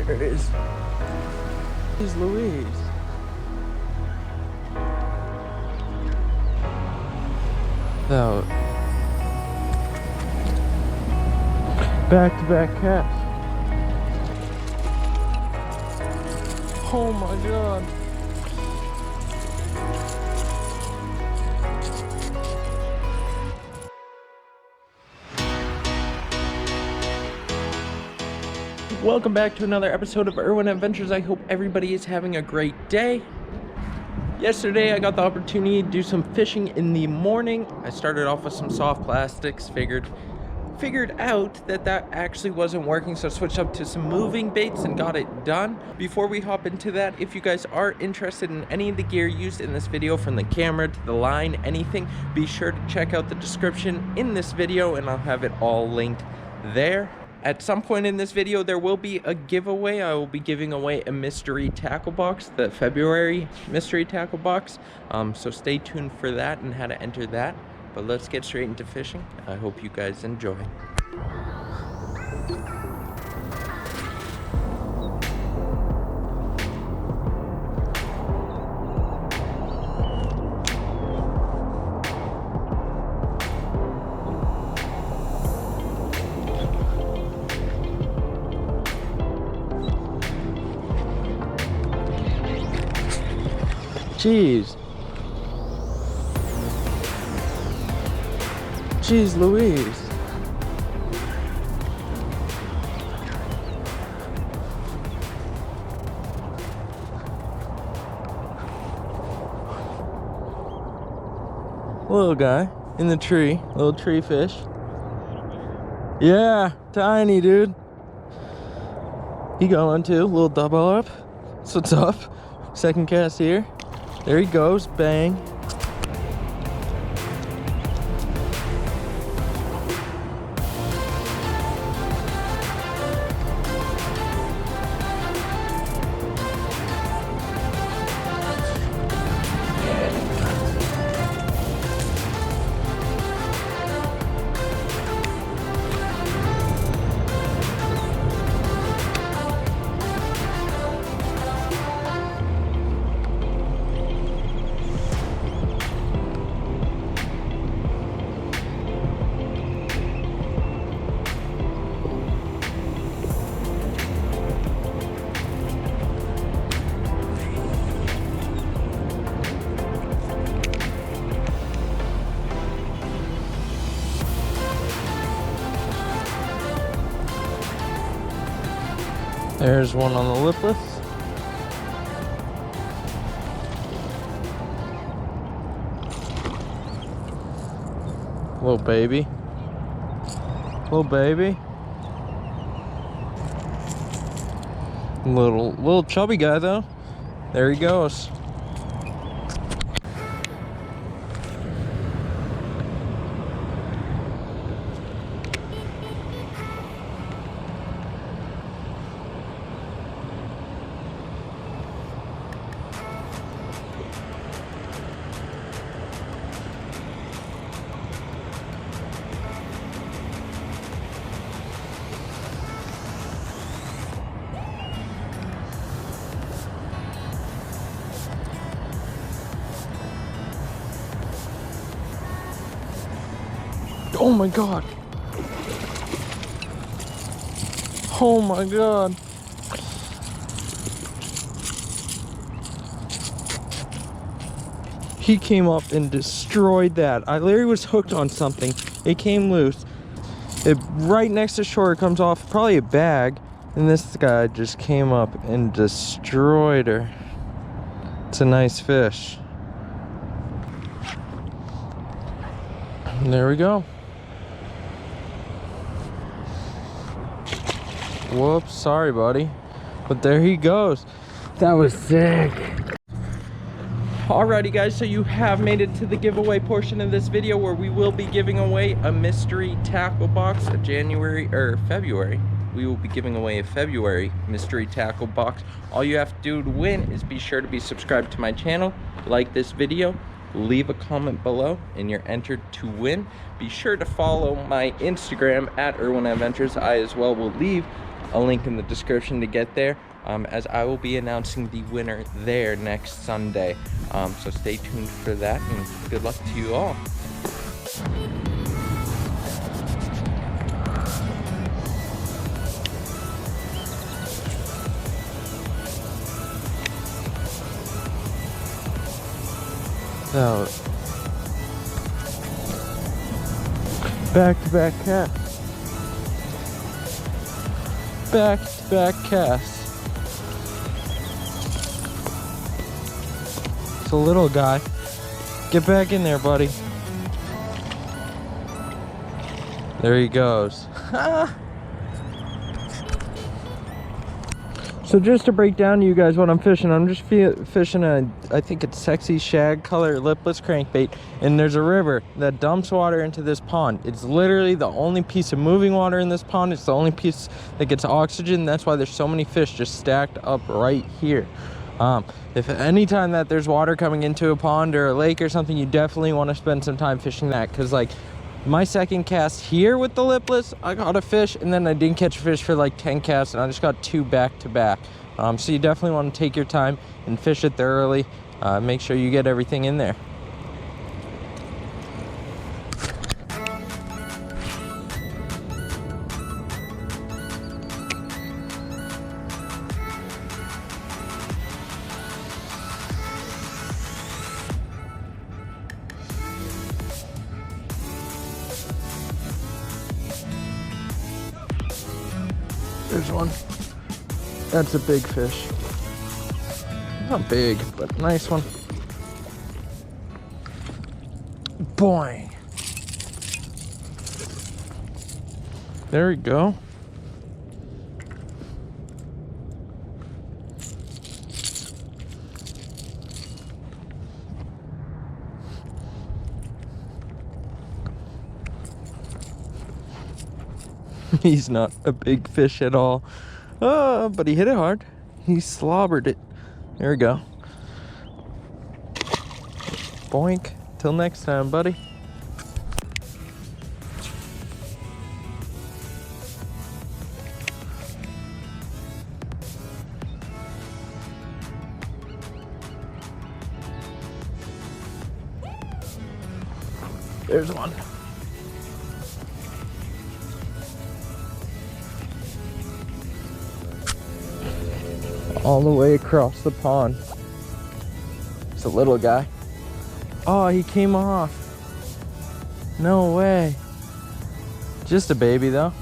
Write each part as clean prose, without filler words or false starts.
There it is. Jeez Louise. So, back-to-back casts. Oh my god. Welcome back to another episode of Erwinedventures. I hope everybody is having a great day. Yesterday I got the opportunity to do some fishing in the morning. I started off with some soft plastics, figured out that actually wasn't working, so I switched up to some moving baits and got it done. Before we hop into that, if you guys are interested in any of the gear used in this video, from the camera to the line, anything, be sure to check out the description in this video and I'll have it all linked there. At some point in this video, there will be a giveaway. I will be giving away a mystery tackle box, the February mystery tackle box. So stay tuned for that and how to enter that. But let's get straight into fishing. I hope you guys enjoy. Jeez. Jeez Louise. Little guy in the tree, little tree fish. Yeah, tiny dude. He got one too, little double up. That's what's up. Second cast here. There he goes, bang. There's one on the lipless. Little baby. Little baby. Little chubby guy though. There he goes. Oh my god. Oh my god. He came up and destroyed that. I literally was hooked on something. It came loose. Right next to shore, it comes off probably a bag. And this guy just came up and destroyed her. It's a nice fish. And there we go. Whoops, sorry buddy. But there he goes. That was sick. Alrighty guys, so you have made it to the giveaway portion of this video where we will be giving away a mystery tackle box, a February. We will be giving away a February mystery tackle box. All you have to do to win is be sure to be subscribed to my channel, like this video, leave a comment below, and you're entered to win. Be sure to follow my Instagram at Erwinedventures. I as well will leave a link in the description to get there, as I will be announcing the winner there next Sunday. So stay tuned for that, and good luck to you all. So, back-to-back casts. Back-to-back casts. It's a little guy. Get back in there, buddy. There he goes. So just to break down to you guys what I'm fishing, I'm just fishing I think it's sexy shag color lipless crankbait, and there's a river that dumps water into this pond. It's literally the only piece of moving water in this pond. It's the only piece that gets oxygen. That's why there's so many fish just stacked up right here. If anytime that there's water coming into a pond or a lake or something, you definitely want to spend some time fishing that, because like my second cast here with the lipless, I caught a fish, and then I didn't catch a fish for like 10 casts, and I just got 2 back-to-back. So you definitely want to take your time and fish it thoroughly. Make sure you get everything in there. There's one. That's a big fish. Not big, but nice one. Boy. There we go. He's not a big fish at all. But he hit it hard. He slobbered it. There we go. Boink. Till next time, buddy. There's one. All the way across the pond. It's a little guy. Oh, he came off. No way. Just a baby though.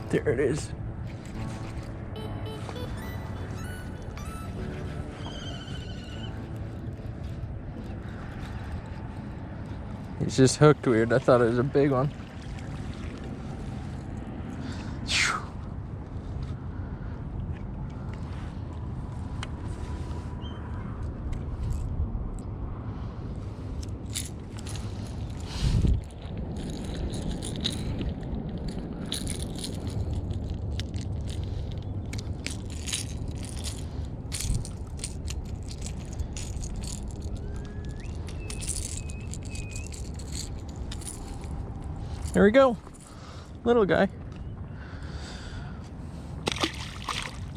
There it is. He's just hooked weird. I thought it was a big one. There we go. Little guy.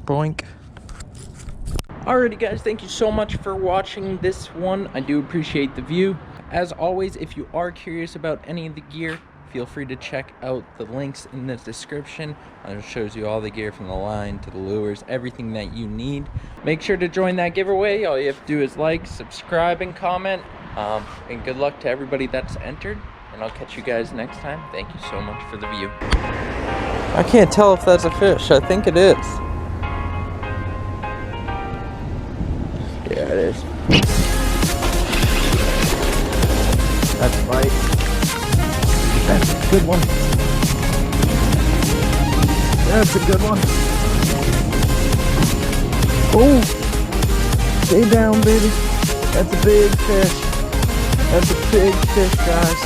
Boink. Alrighty guys, thank you so much for watching this one. I do appreciate the view. As always, if you are curious about any of the gear, feel free to check out the links in the description. It shows you all the gear from the line to the lures, everything that you need. Make sure to join that giveaway. All you have to do is like, subscribe, and comment. And good luck to everybody that's entered. And I'll catch you guys next time. Thank you so much for the view. I can't tell if that's a fish. I think it is. Yeah, it is. That's a bite. That's a good one. That's a good one. Oh! Stay down, baby. That's a big fish. That's a big fish, guys.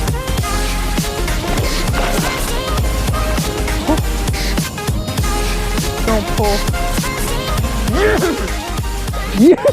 Don't pull. Yeah!